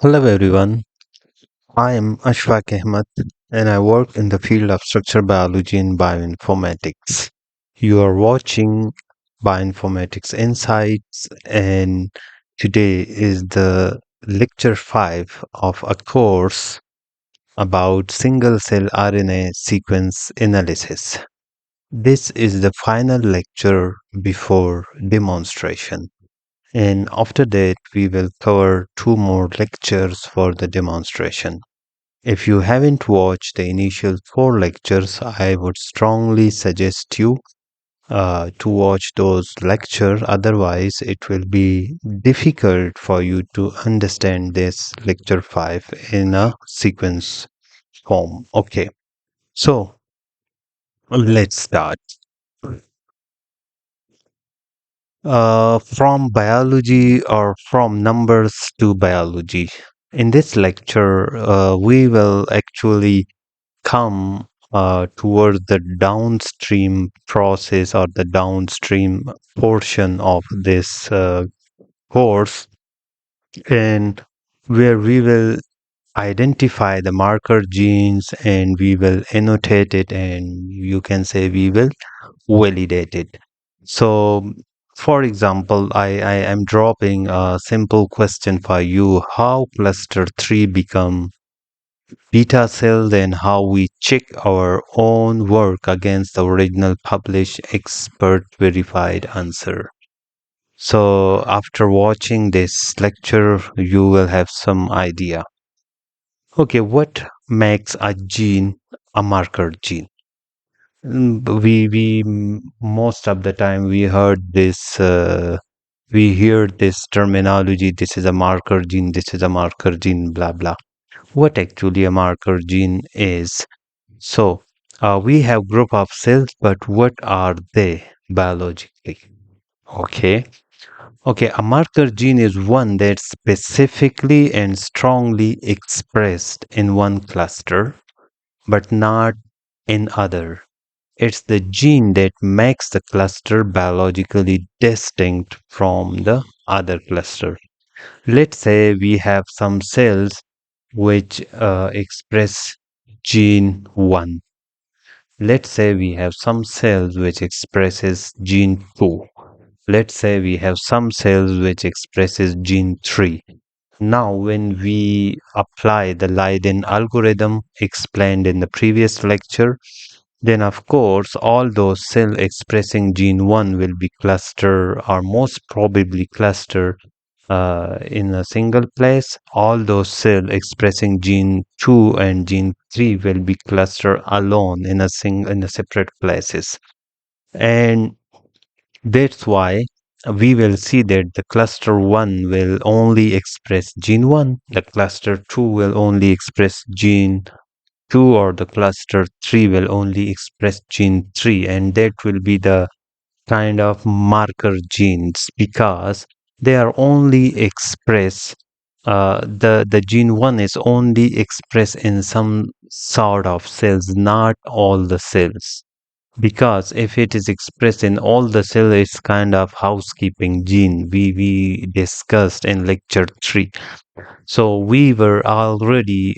Hello everyone, I am Ashfaq Ahmed and I work in the field of structural biology and bioinformatics. You are watching Bioinformatics Insights and today is the lecture 5 of a course about single cell RNA sequence analysis. This is the final lecture before demonstration. And after that, we will cover two more lectures for the demonstration. If you haven't watched the initial four lectures, I would strongly suggest you to watch those lectures. Otherwise, it will be difficult for you to understand this lecture 5 in a sequence form. Okay, so let's start. From biology or from numbers to biology. In this lecture, we will actually come towards the downstream process or the downstream portion of this course, and where we will identify the marker genes and we will annotate it, and you can say we will validate it. So, for example, I am dropping a simple question for you: how cluster 3 become beta cells and how we check our own work against the original published expert verified answer. So after watching this lecture, you will have some idea. Okay, what makes a gene a marker gene? Most of the time we hear this terminology. This is a marker gene. This is a marker gene. Blah blah. What actually a marker gene is? So, we have group of cells, but what are they biologically? Okay. Okay, a marker gene is one that's specifically and strongly expressed in one cluster, but not in other. It's the gene that makes the cluster biologically distinct from the other cluster. Let's say we have some cells which express gene 1. Let's say we have some cells which expresses gene 2. Let's say we have some cells which expresses gene 3. Now when we apply the Leiden algorithm explained in the previous lecture, then of course all those cells expressing gene 1 will be clustered or most probably clustered in a single place. All those cells expressing gene 2 and gene 3 will be clustered alone in a separate places. And that's why we will see that the cluster 1 will only express gene 1, the cluster 2 will only express gene 2, or the cluster 3 will only express gene 3, and that will be the kind of marker genes because they are only expressed the gene 1 is only expressed in some sort of cells, not all the cells, because if it is expressed in all the cells, it's kind of housekeeping gene we discussed in lecture 3. So we were already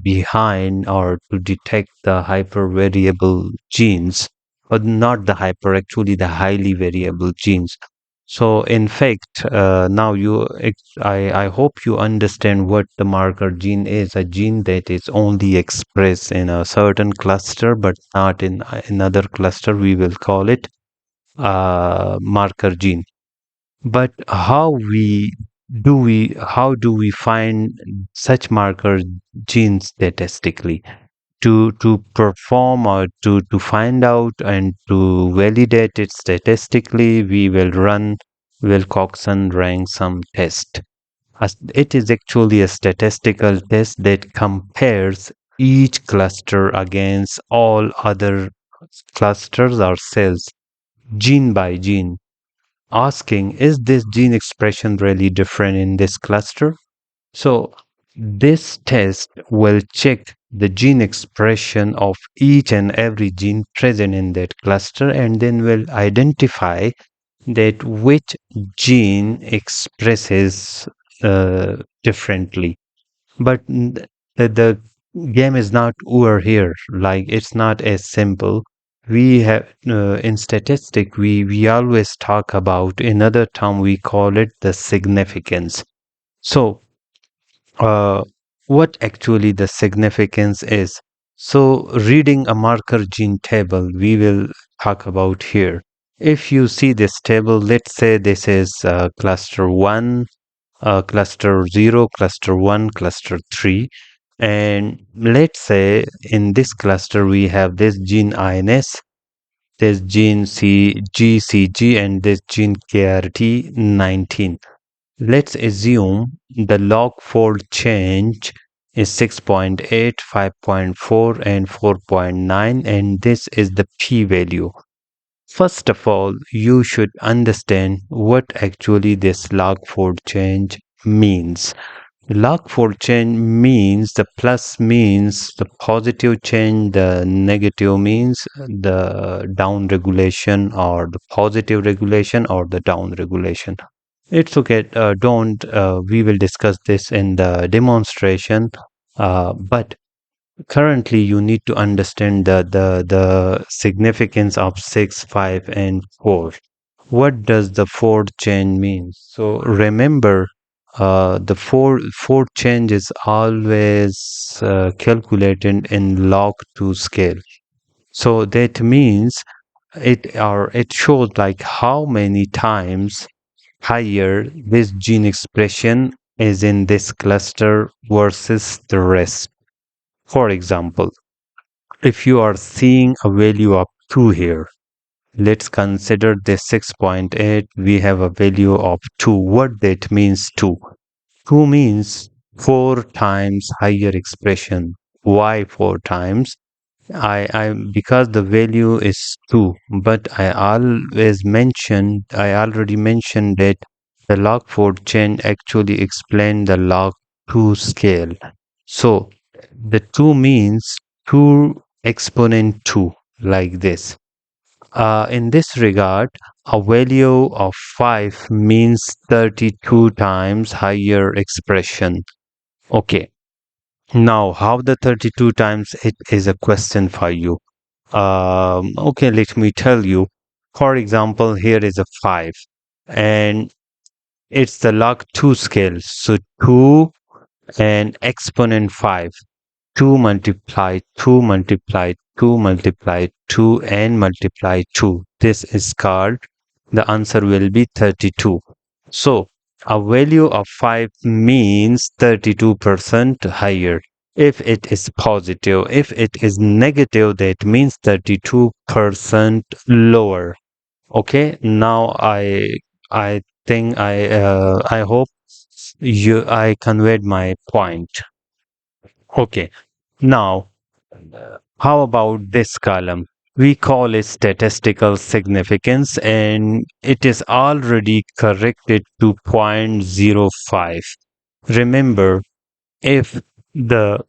behind or to detect the hypervariable genes, but not the hyper, actually the highly variable genes. So in fact, now I hope you understand what the marker gene is. A gene that is only expressed in a certain cluster, but not in another cluster. We will call it marker gene. But how do we find such marker genes statistically? To perform or to find out and to validate it statistically, we will run Wilcoxon ransom test. It is actually a statistical test that compares each cluster against all other clusters or cells, gene by gene, asking, is this gene expression really different in this cluster? So this test will check the gene expression of each and every gene present in that cluster, and then will identify that which gene expresses differently. But the game is not over here. Like it's not as simple. We have in statistic we always talk about another term we call it the significance. So uh, what actually the significance is. So, reading a marker gene table, we will talk about here. If you see this table, let's say this is cluster 1, cluster 0, cluster 1, cluster 3. And let's say in this cluster we have this gene INS, this gene GCG, and this gene KRT19. Let's assume the log fold change is 6.8, 5.4, and 4.9, and this is the p-value. First of all, you should understand what actually this log fold change means. Log fold change means the plus means the positive change, the negative means the down regulation or the positive regulation or the down regulation. It's okay. Don't. We will discuss this in the demonstration. But currently, you need to understand the significance of 6, 5, and 4. What does the fourth change mean? So remember, the fourth change is always calculated in log 2 scale. So that means it shows like how many times higher this gene expression is in this cluster versus the rest. For example, if you are seeing a value of 2 here, let's consider this 6.8, we have a value of 2. What that means 2? 2 means 4 times higher expression. Why 4 times? I because the value is 2, but I already mentioned that the log 4 chain actually explain the log 2 scale. So the 2 means 2 exponent 2 like this. In this regard, a value of 5 means 32 times higher expression. Okay. Now, how the 32 times it is a question for you. Okay, let me tell you. For example, here is a 5 and it's the log 2 scale. So 2 and exponent 5. 2 multiply 2 multiply 2 multiply 2 and multiply 2. This is called, the answer will be 32. So a value of 5 means 32% higher. If it is positive, if it is negative, that means 32% lower. Okay, now I think I hope I conveyed my point. Okay, now how about this column? We call it statistical significance and it is already corrected to zero point zero 0.05. Remember, if the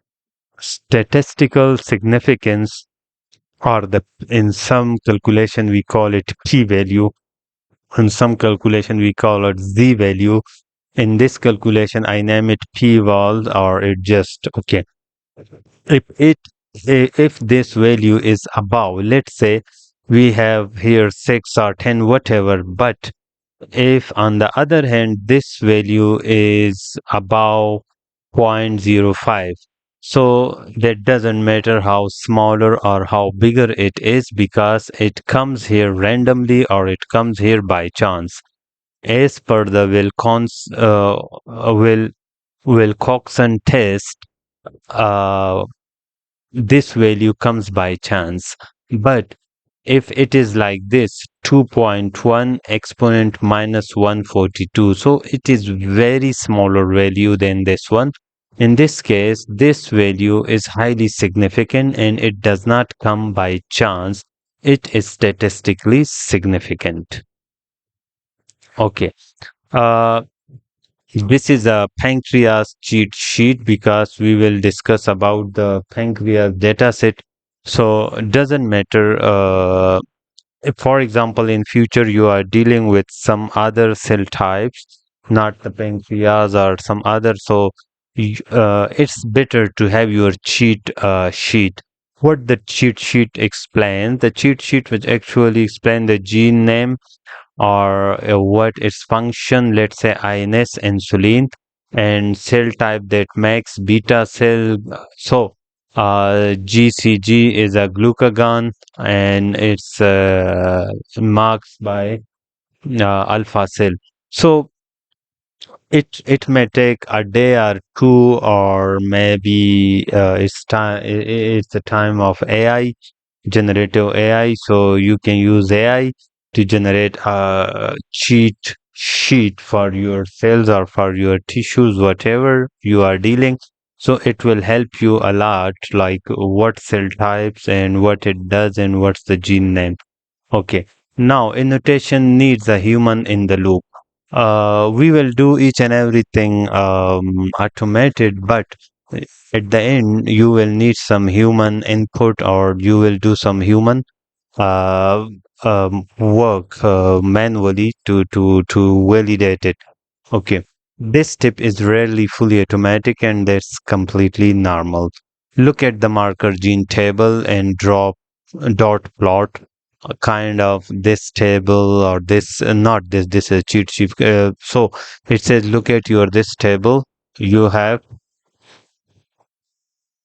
statistical significance or the in some calculation we call it p value, in some calculation we call it z value. In this calculation, I name it p val or it just okay. if it if this value is above, let's say we have here 6 or 10 whatever, but if on the other hand this value is above 0.05, so that doesn't matter how smaller or how bigger it is because it comes here randomly or it comes here by chance as per the Wilcoxon test. uh, this value comes by chance. But if it is like this 2.1 exponent minus 142, so it is very smaller value than this one. In this case, this value is highly significant and it does not come by chance. It is statistically significant. Okay. Uh, this is a pancreas cheat sheet because we will discuss about the pancreas dataset. So it doesn't matter. If, for example, in future you are dealing with some other cell types, not the pancreas or some other, so it's better to have your cheat sheet. What the cheat sheet explains, the cheat sheet which actually explain the gene name or what its function, let's say INS, insulin, and cell type that makes beta cell. So, GCG is a glucagon and it's marked by alpha cell. So, it may take a day or two, or maybe it's time. It's the time of AI, generative AI. So you can use AI to generate a cheat sheet for your cells or for your tissues, whatever you are dealing. So it will help you a lot, like what cell types and what it does and what's the gene name. Okay. Now, annotation needs a human in the loop. We will do each and everything automated, but at the end, you will need some human input, or you will do some human uh, work manually to validate it. Okay. This step is rarely fully automatic, and that's completely normal. Look at the marker gene table and drop dot plot kind of this table, or this not this this is cheat sheet. So it says look at your this table. You have,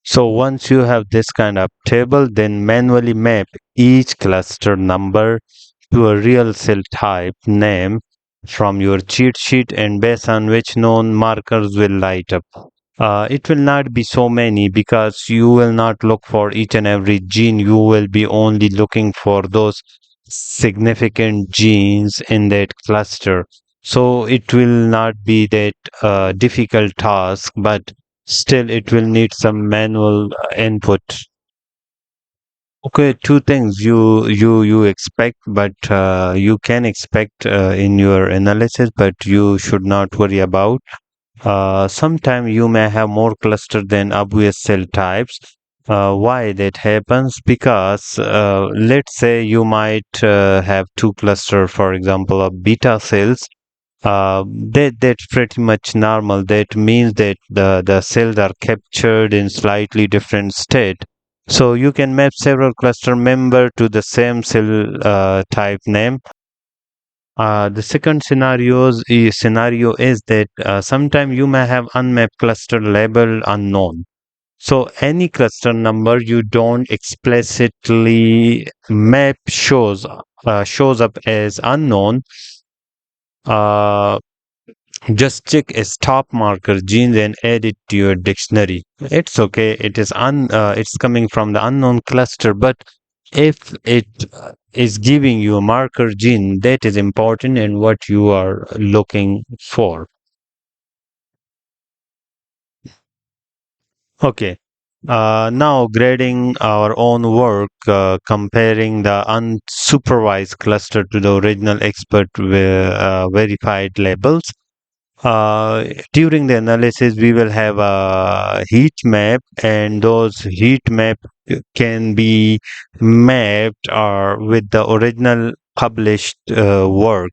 so once you have this kind of table, then manually map each cluster number to a real cell type name from your cheat sheet, and based on which known markers will light up. It will not be so many, because you will not look for each and every gene. You will be only looking for those significant genes in that cluster. So it will not be that difficult task, but still it will need some manual input. Okay, two things you expect, but you can expect in your analysis, but you should not worry about. Sometime you may have more cluster than obvious cell types. Why that happens? Because let's say you might have two cluster, for example, of beta cells. That's pretty much normal. That means that the cells are captured in slightly different state. So you can map several cluster member to the same cell type name. The second scenario is that sometime you may have unmapped cluster labeled unknown. So any cluster number you don't explicitly map shows up as unknown. Uh, just check a stop marker genes and add it to your dictionary. It's okay. It's coming from the unknown cluster, but if it is giving you a marker gene, that is important and what you are looking for. Okay. Now grading our own work, comparing the unsupervised cluster to the original expert verified labels. During the analysis, we will have a heat map, and those heat map can be mapped or with the original published work.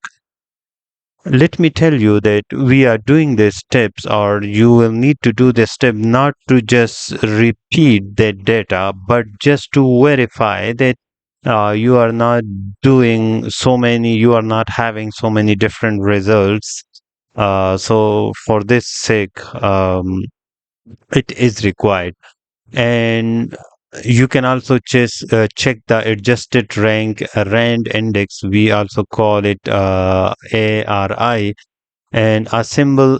Let me tell you that we are doing these steps, or you will need to do this step not to just repeat that data, but just to verify that you are not you are not having so many different results. So for this sake, it is required. And you can also check the adjusted rank rand index. We also call it ARI, and a single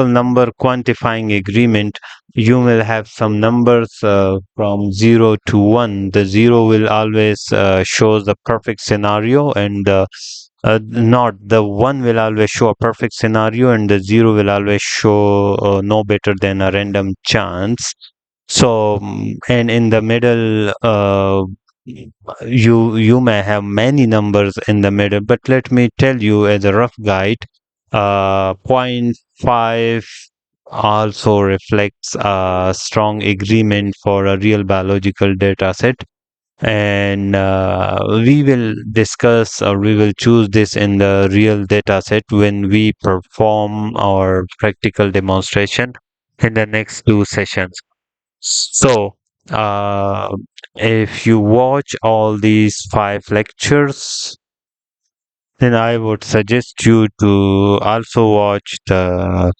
number quantifying agreement. You will have some numbers from 0 to 1. The 0 will always shows the perfect scenario, and not the 1 will always show a perfect scenario, and the 0 will always show no better than a random chance. So and in the middle, you may have many numbers in the middle, but let me tell you as a rough guide, point 0.5 also reflects a strong agreement for a real biological data set. And we will discuss, or we will choose this in the real data set when we perform our practical demonstration. in the next two sessions. So, uh, if you watch all these five lectures, then I would suggest you to also watch the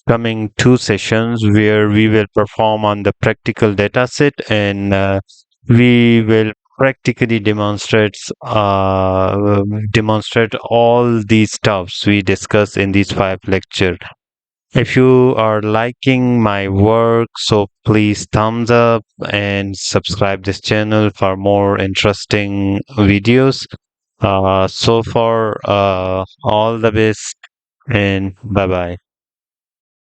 coming two sessions where we will perform on the practical dataset and we will practically demonstrate all these stuffs we discuss in these five lectures. If you are liking my work, so please thumbs up and subscribe this channel for more interesting videos. So far, all the best and bye bye.